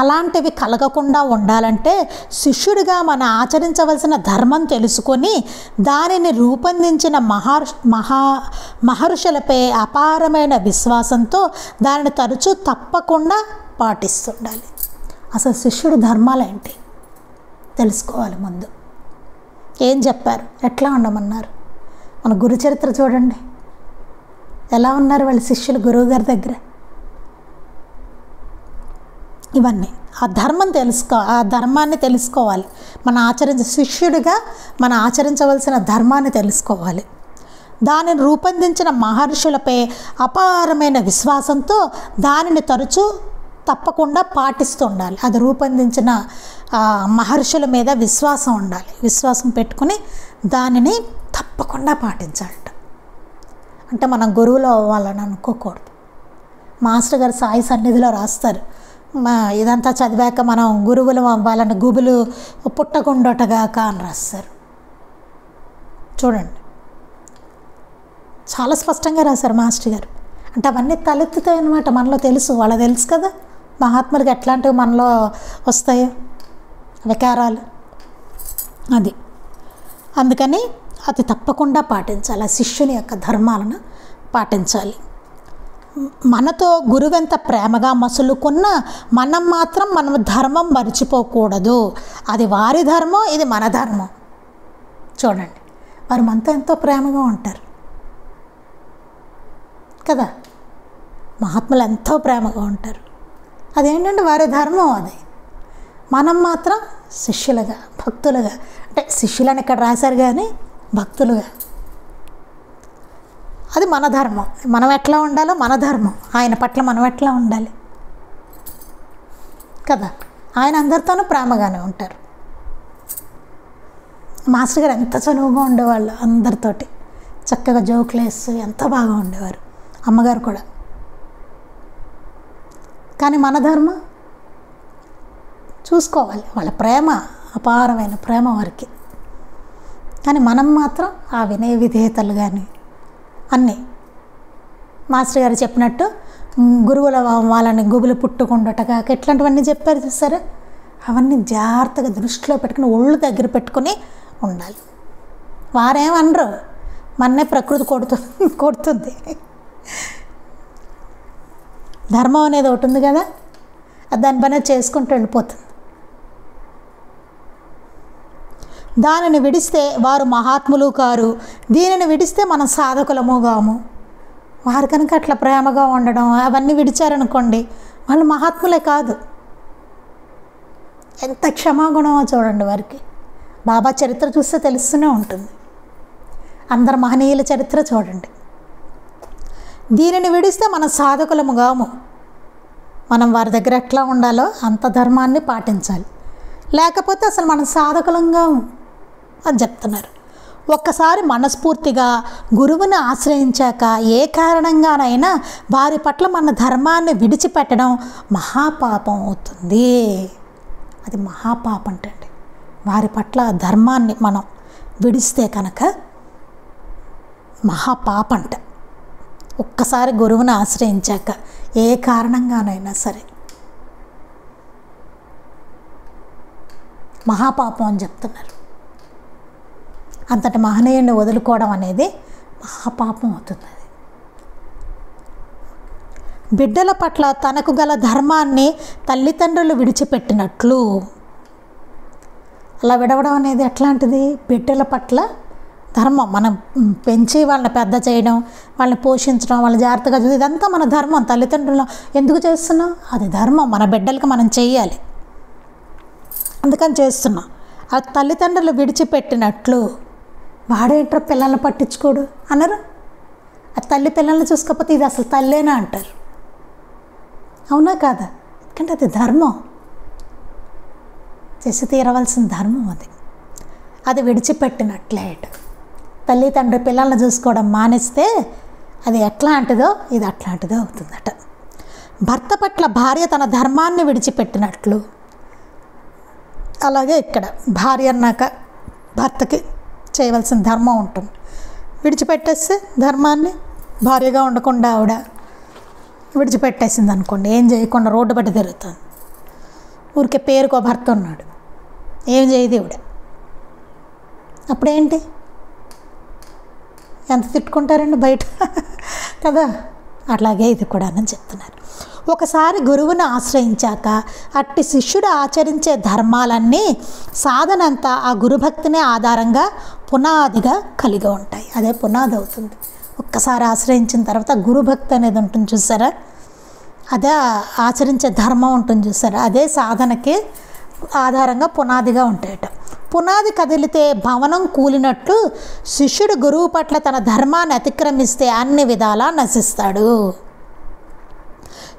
అలాంటివి కలగకుండా ఉండాలంటే శిష్యుడిగా మన ఆచరించవలసిన ధర్మం తెలుసుకొని దానిని రూపొందించిన మహర్షులపై అపారమైన విశ్వాసంతో దానిని తరచూ తప్పకుండా పాటిస్తుండాలి. అసలు శిష్యుడు ధర్మాలేంటి తెలుసుకోవాలి. ముందు ఏం చెప్పారు, ఎట్లా ఉండమన్నారు? మన గురు చరిత్ర చూడండి, ఎలా ఉన్నారు వాళ్ళ శిష్యులు గురువుగారి దగ్గర. ఇవన్నీ ఆ ధర్మాన్ని తెలుసుకోవాలి. శిష్యుడిగా మన ఆచరించవలసిన ధర్మాన్ని తెలుసుకోవాలి. దానిని రూపొందించిన మహర్షులపై అపారమైన విశ్వాసంతో దానిని తరచూ తప్పకుండా పాటిస్తూ ఉండాలి. అది రూపొందించిన మహర్షుల మీద విశ్వాసం ఉండాలి. విశ్వాసం పెట్టుకుని దానిని తప్పకుండా పాటించాలట. అంటే మనం గురువులు అవ్వాలని అనుకోకూడదు. మాస్టర్ గారు సాయి సన్నిధిలో రాస్తారు, ఇదంతా చదివాక మనం గురువులు అవ్వాలని గుబులు పుట్టకుండటగాక అని రాస్తారు. చూడండి, చాలా స్పష్టంగా రాశారు మాస్టర్ గారు. అంటే అవన్నీ తలెత్తుతాయి అన్నమాట. మనలో తెలుసు, వాళ్ళకి తెలుసు కదా మహాత్ములకి ఎట్లాంటివి మనలో వస్తాయో వికారాలు. అది అందుకని అది తప్పకుండా పాటించాలి. ఆ శిష్యుని యొక్క ధర్మాలను పాటించాలి. మనతో గురువెంత ప్రేమగా మసులుకున్నా మనం మాత్రం మన ధర్మం మర్చిపోకూడదు. అది వారి ధర్మం, ఇది మన ధర్మం. చూడండి, వారు మనతో ఎంతో ప్రేమగా ఉంటారు కదా. మహాత్ములు ఎంతో ప్రేమగా ఉంటారు. అదేంటంటే వారి ధర్మం అది. మనం మాత్రం శిష్యులుగా, భక్తులుగా, అంటే శిష్యులని ఇక్కడ రాశారు కానీ భక్తులుగా, అది మన ధర్మం. మనం ఎట్లా ఉండాలో మన ధర్మం. ఆయన పట్ల మనం ఎట్లా ఉండాలి కదా. ఆయన అందరితోనూ ప్రేమగానే ఉంటారు. మాస్టర్ గారు ఎంత చనువుగా ఉండేవాళ్ళు, అందరితోటి చక్కగా జోకులు వేస్తూ ఎంత బాగా ఉండేవారు. అమ్మగారు కూడా. కానీ మన ధర్మం చూసుకోవాలి. వాళ్ళ ప్రేమ అపారమైన ప్రేమ వారికి. కానీ మనం మాత్రం ఆ వినయ విధేయతలు కానీ అన్నీ మాస్టర్ గారు చెప్పినట్టు గురువుల వాళ్ళని గుబులు పుట్టుకుండటగా ఇట్లాంటివన్నీ చెప్పారు చూసారా. అవన్నీ జాగ్రత్తగా దృష్టిలో పెట్టుకుని ఒళ్ళు దగ్గర పెట్టుకుని ఉండాలి. వారేమనరు, మన్నే ప్రకృతి కొడుతుంది. ధర్మం అనేది ఒకటి ఉంది కదా, దాని పని చేసుకుంటూ వెళ్ళిపోతుంది. దానిని విడిస్తే వారు మహాత్ములు కారు, దీనిని విడిస్తే మనం సాధకులము కాము. వారు కనుక అట్లా ప్రేమగా ఉండడం అవన్నీ విడిచారనుకోండి, వాళ్ళు మహాత్ములే కాదు. ఎంత క్షమాగుణమో చూడండి వారికి. బాబా చరిత్ర చూస్తే తెలుస్తూనే ఉంటుంది. అందరు మహనీయుల చరిత్ర చూడండి. దీనిని విడిస్తే మనం సాధకులము కాము. మనం వారి దగ్గర ఎట్లా ఉండాలో అంత ధర్మాన్ని పాటించాలి. లేకపోతే అసలు మనం సాధకులంగా అని చెప్తున్నారు. ఒక్కసారి మనస్ఫూర్తిగా గురువుని ఆశ్రయించాక ఏ కారణంగానైనా వారి పట్ల మన ధర్మాన్ని విడిచిపెట్టడం మహాపాపం అవుతుంది. అది మహాపాపం అంటండి. వారి పట్ల ధర్మాన్ని మనం విడిస్తే కనుక మహాపాపంట. ఒక్కసారి గురువుని ఆశ్రయించాక ఏ కారణంగానైనా సరే మహాపాపం అని చెప్తున్నారు. అంతటి మహనీయుడిని వదులుకోవడం అనేది మహాపాపం అవుతుంది. బిడ్డల పట్ల తనకు గల ధర్మాన్ని తల్లిదండ్రులు విడిచిపెట్టినట్లు. అలా విడవడం అనేది ఎట్లాంటిది? బిడ్డల పట్ల ధర్మం మనం పెంచి వాళ్ళని పెద్ద చేయడం, వాళ్ళని పోషించడం, వాళ్ళని జాగ్రత్తగా చూసి ఇదంతా మన ధర్మం. తల్లిదండ్రులు ఎందుకు చేస్తున్నాం? అది ధర్మం, మన బిడ్డలకి మనం చేయాలి, అందుకని చేస్తున్నాం. ఆ తల్లిదండ్రులు విడిచిపెట్టినట్లు. వాడేంటారు పిల్లల్ని పట్టించుకోడు అన్నారు. ఆ తల్లి పిల్లల్ని చూసుకోకపోతే ఇది అసలు తల్లేనా అంటారు. అవునా కాదా? ఎందుకంటే అది ధర్మం, చేసి తీరవలసిన ధర్మం అది. అది విడిచిపెట్టినట్లే. తల్లిదండ్రులు పిల్లల్ని చూసుకోవడం మానేస్తే అది ఎట్లాంటిదో ఇది అట్లాంటిదో అవుతుందట. భర్త పట్ల భార్య తన ధర్మాన్ని విడిచిపెట్టినట్లు. అలాగే ఇక్కడ భార్య అన్నాక భర్తకి చేయవలసిన ధర్మం ఉంటుంది. విడిచిపెట్టేస్తే ధర్మాన్ని, భార్యగా ఉండకుండా ఆవిడ విడిచిపెట్టేసింది అనుకోండి, ఏం చేయకుండా రోడ్డు బట్టి తిరుగుతుంది. ఊరికే పేరుకో భర్త ఉన్నాడు, ఏం చేయదు ఈవిడ. అప్పుడేంటి, ఎంత తిట్టుకుంటారండి బయట కదా. అట్లాగే ఇది కూడా అని చెప్తున్నారు. ఒకసారి గురువును ఆశ్రయించాక అట్టి శిష్యుడు ఆచరించే ధర్మాలన్నీ సాధనంతా ఆ గురుభక్తినే ఆధారంగా పునాదిగా కలిగి ఉంటాయి. అదే పునాది అవుతుంది. ఒక్కసారి ఆశ్రయించిన తర్వాత గురుభక్తి అనేది ఉంటుంది చూసారా, అదే ఆచరించే ధర్మం ఉంటుంది చూసారా, అదే సాధనకి ఆధారంగా పునాదిగా ఉంటాయట. పునాది కదిలితే భవనం కూలినట్లు శిష్యుడు గురువు పట్ల తన ధర్మాన్ని అతిక్రమిస్తే అన్ని విధాలా నశిస్తాడు.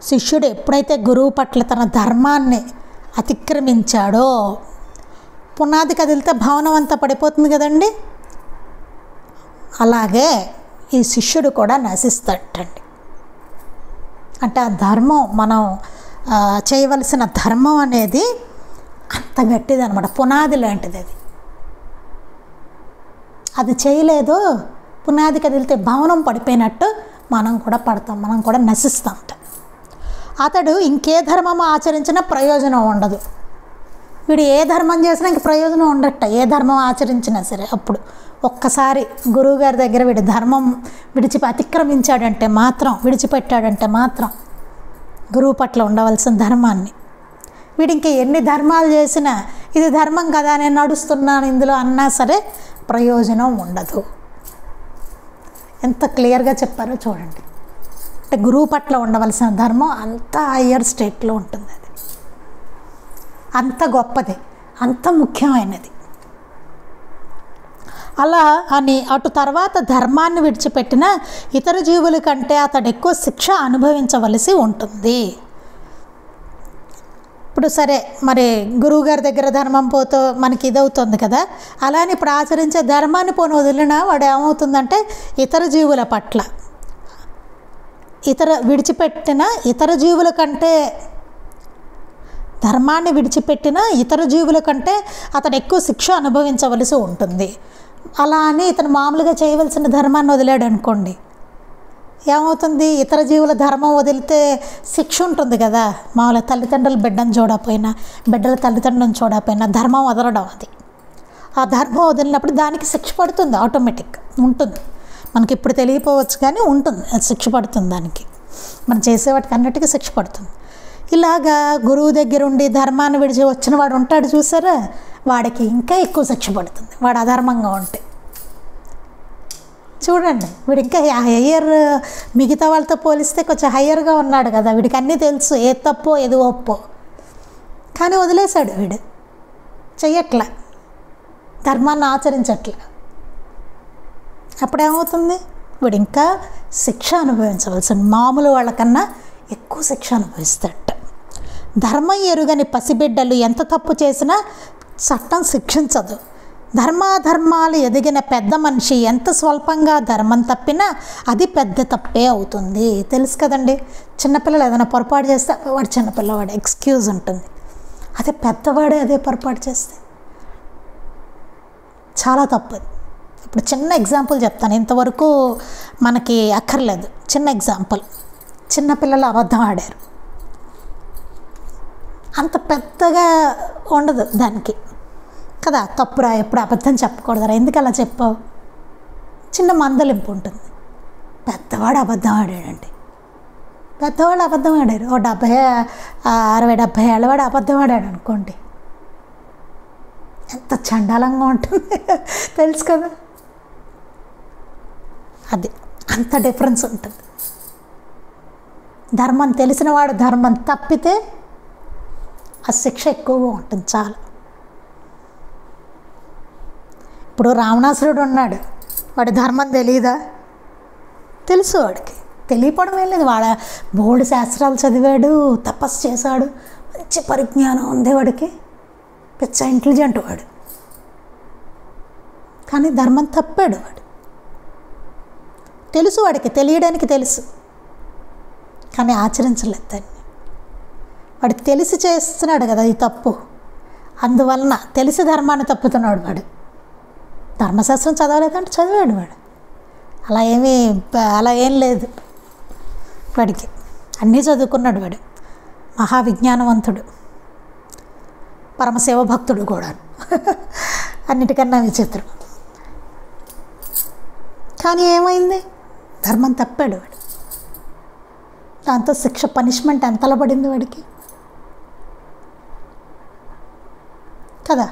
శిష్యుడు ఎప్పుడైతే గురువు పట్ల తన ధర్మాన్ని అతిక్రమించాడో, పునాది కదిలితే భవనం అంతా పడిపోతుంది కదండి, అలాగే ఈ శిష్యుడు కూడా నశిస్తాడండి. అంటే ఆ ధర్మం, మనం చేయవలసిన ధర్మం అనేది అంత గట్టిది అనమాట, పునాది లాంటిది. అది చేయలేదు, పునాది కదిలితే భవనం పడిపోయినట్టు మనం కూడా పడతాం, మనం కూడా నశిస్తాం. అతడు ఇంకే ధర్మం ఆచరించినా ప్రయోజనం ఉండదు. వీడు ఏ ధర్మం చేసినా ఇంక ప్రయోజనం ఉండట, ఏ ధర్మం ఆచరించినా సరే. అప్పుడు ఒక్కసారి గురువుగారి దగ్గర వీడి ధర్మం అతిక్రమించాడంటే మాత్రం, విడిచిపెట్టాడంటే మాత్రం గురువు పట్ల ఉండవలసిన ధర్మాన్ని, వీడు ఇంకా ఎన్ని ధర్మాలు చేసినా ఇది ధర్మం కదా నేను నడుస్తున్నాను ఇందులో అన్నా సరే ప్రయోజనం ఉండదు. ఎంత క్లియర్గా చెప్పారో చూడండి. అంటే గురువు పట్ల ఉండవలసిన ధర్మం అంత హయ్యర్ స్టేట్లో ఉంటుంది, అది అంత గొప్పది, అంత ముఖ్యమైనది. అలా అని అటు తర్వాత ధర్మాన్ని విడిచిపెట్టిన ఇతర జీవుల కంటే అతడు ఎక్కువ శిక్ష అనుభవించవలసి ఉంటుంది. ఇప్పుడు సరే, మరి గురువుగారి దగ్గర ధర్మం పోతూ మనకి ఇదవుతుంది కదా, అలానే ఇప్పుడు ఆచరించే ధర్మాన్ని పోను వదిలినా వాడు ఏమవుతుందంటే ఇతర జీవుల పట్ల, విడిచిపెట్టిన ఇతర జీవుల కంటే, ధర్మాన్ని విడిచిపెట్టిన ఇతర జీవుల కంటే అతడు ఎక్కువ శిక్ష అనుభవించవలసి ఉంటుంది. అలా అని ఇతను మామూలుగా చేయవలసిన ధర్మాన్ని వదిలాడు అనుకోండి, ఏమవుతుంది, ఇతర జీవుల ధర్మం వదిలితే శిక్ష ఉంటుంది కదా. మామూలుగా తల్లిదండ్రులు బిడ్డను చూడకపోయినా, బిడ్డల తల్లిదండ్రులను చూడకపోయినా ధర్మం వదలడం, అది ఆ ధర్మం వదిలినప్పుడు దానికి శిక్ష పడుతుంది, ఆటోమేటిక్ ఉంటుంది. మనకి ఇప్పుడు తెలియపోవచ్చు కానీ ఉంటుంది, శిక్ష పడుతుంది దానికి, మనం చేసేవాటికి అన్నిటికీ శిక్ష పడుతుంది. ఇలాగా గురువు దగ్గర ఉండి ధర్మాన్ని విడిచి వచ్చిన వాడు ఉంటాడు చూసారా, వాడికి ఇంకా ఎక్కువ శిక్ష పడుతుంది, వాడు అధర్మంగా ఉంటే. చూడండి, వీడు ఇంకా హయ్యర్, మిగతా వాళ్ళతో పోలిస్తే కొంచెం హయ్యర్గా ఉన్నాడు కదా, వీడికి అన్నీ తెలుసు, ఏది తప్పో ఏది ఒప్పో, కానీ వదిలేశాడు వీడు, చెయ్యట్లా, ధర్మాన్ని ఆచరించట్లా. అప్పుడేమవుతుంది, వీడు ఇంకా శిక్ష అనుభవించవలసింది, మామూలు వాళ్ళకన్నా ఎక్కువ శిక్ష అనుభవిస్తాడు. ధర్మం ఎరుగని పసిబిడ్డలు ఎంత తప్పు చేసినా చట్టం శిక్షించదు. ధర్మాధర్మాలు ఎదిగిన పెద్ద మనిషి ఎంత స్వల్పంగా ధర్మం తప్పినా అది పెద్ద తప్పే అవుతుంది. తెలుసు కదండి, చిన్నపిల్లలు ఏదైనా పొరపాటు చేస్తే వాడు చిన్నపిల్లవాడు ఎక్స్క్యూజ్ ఉంటుంది, అదే పెద్దవాడే అదే పొరపాటు చేస్తే చాలా తప్పది. ఇప్పుడు చిన్న ఎగ్జాంపుల్ చెప్తాను, ఇంతవరకు మనకి అక్కర్లేదు. చిన్న ఎగ్జాంపుల్, చిన్నపిల్లలు అబద్ధం ఆడారు, అంత పెద్దగా ఉండదు దానికి కదా, తప్పురా ఎప్పుడు అబద్ధం చెప్పకూడదురా, ఎందుకు అలా చెప్పావు, చిన్న మందలింపు ఉంటుంది. పెద్దవాడు అబద్ధం ఆడాడండి, పెద్దవాళ్ళు అబద్ధం ఆడారు, ఓ 60-70 ఏళ్ళవాడు అబద్ధం ఆడాడు అనుకోండి, ఎంత చండాలంగా ఉంటుంది తెలుసు కదా. అది అంత డిఫరెన్స్ ఉంటుంది. ధర్మం తెలిసినవాడు ధర్మం తప్పితే ఆ శిక్ష ఎక్కువగా ఉంటుంది చాలా. ఇప్పుడు రావణాసురుడు ఉన్నాడు, వాడి ధర్మం తెలియదా, తెలుసు, వాడికి తెలియపడం ఏం లేదు, వాడు బోర్డు శాస్త్రాలు చదివాడు, తపస్సు చేశాడు, మంచి పరిజ్ఞానం ఉంది వాడికి, పిచ్చ ఇంటెలిజెంట్ వాడు, కానీ ధర్మం తప్పాడు వాడు, తెలుసు వాడికి, తెలియడానికి తెలుసు, కానీ ఆచరించలేదు దాన్ని. వాడు తెలిసి చేస్తున్నాడు కదా ఈ తప్పు, అందువలన తెలిసి ధర్మాన్ని తప్పుతున్నాడు వాడు. ధర్మశాస్త్రం చదవలేదంటే చదివాడు వాడు, అలా ఏం లేదు వాడికి. అన్నీ చదువుకున్నాడు వాడు, మహావిజ్ఞానవంతుడు, పరమశివ భక్తుడు కూడా. అన్నిటికన్నా విచిత్రం. కానీ ఏమైంది? ధర్మం తప్పాడు వాడు. దాంతో శిక్ష, పనిష్మెంట్ ఎంతలా పడింది వాడికి కదా.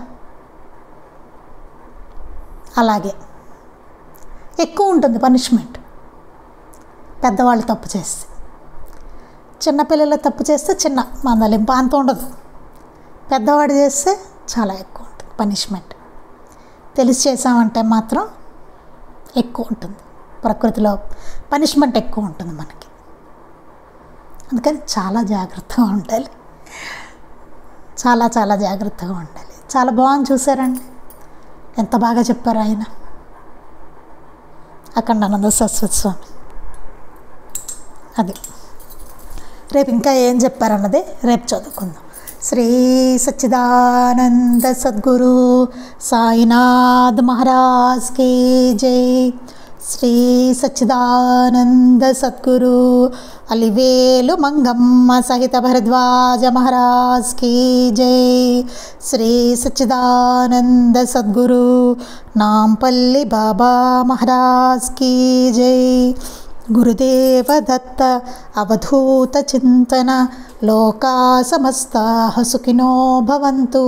అలాగే ఎక్కువ ఉంటుంది పనిష్మెంట్ పెద్దవాళ్ళు తప్పు చేస్తే. చిన్నపిల్లలు తప్పు చేస్తే చిన్న మందలింపు, అంత ఉండదు. పెద్దవాడు చేస్తే చాలా ఎక్కువ ఉంటుంది పనిష్మెంట్. తెలిసి చేసామంటే మాత్రం ఎక్కువ ఉంటుంది. ప్రకృతిలో పనిష్మెంట్ ఎక్కువ ఉంటుంది మనకి. అందుకని చాలా జాగ్రత్తగా ఉండాలి, చాలా చాలా జాగ్రత్తగా ఉండాలి. చాలా బాగుంది, చూసారండి ఎంత బాగా చెప్పారు ఆయన, అఖండానంద సరస్వతి స్వామి. అది రేపు ఇంకా ఏం చెప్పారన్నది రేపు చదువుకుందాం. శ్రీ సచ్చిదానంద సద్గురు సాయినాథ్ మహారాజ్ కీ జై. శ్రీ సచ్చిదానంద సద్గురు అలివేలు మంగమ్మ సహిత భరద్వాజ మహారాజ్ కీ జై. శ్రీ సచ్చిదానంద సద్గురు నాంపల్లి బాబా మహారాజ్ కీ జై. గురుదేవ దత్త అవధూత చింతన. లోకా సమస్తాః సుఖినో భవంతు,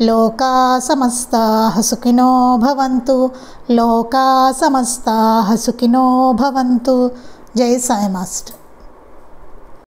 లోకా సమస్తాః సుఖినో భవంతు, లోకా సమస్తాః సుఖినో భవంతు. జై సాయి మాస్టర్.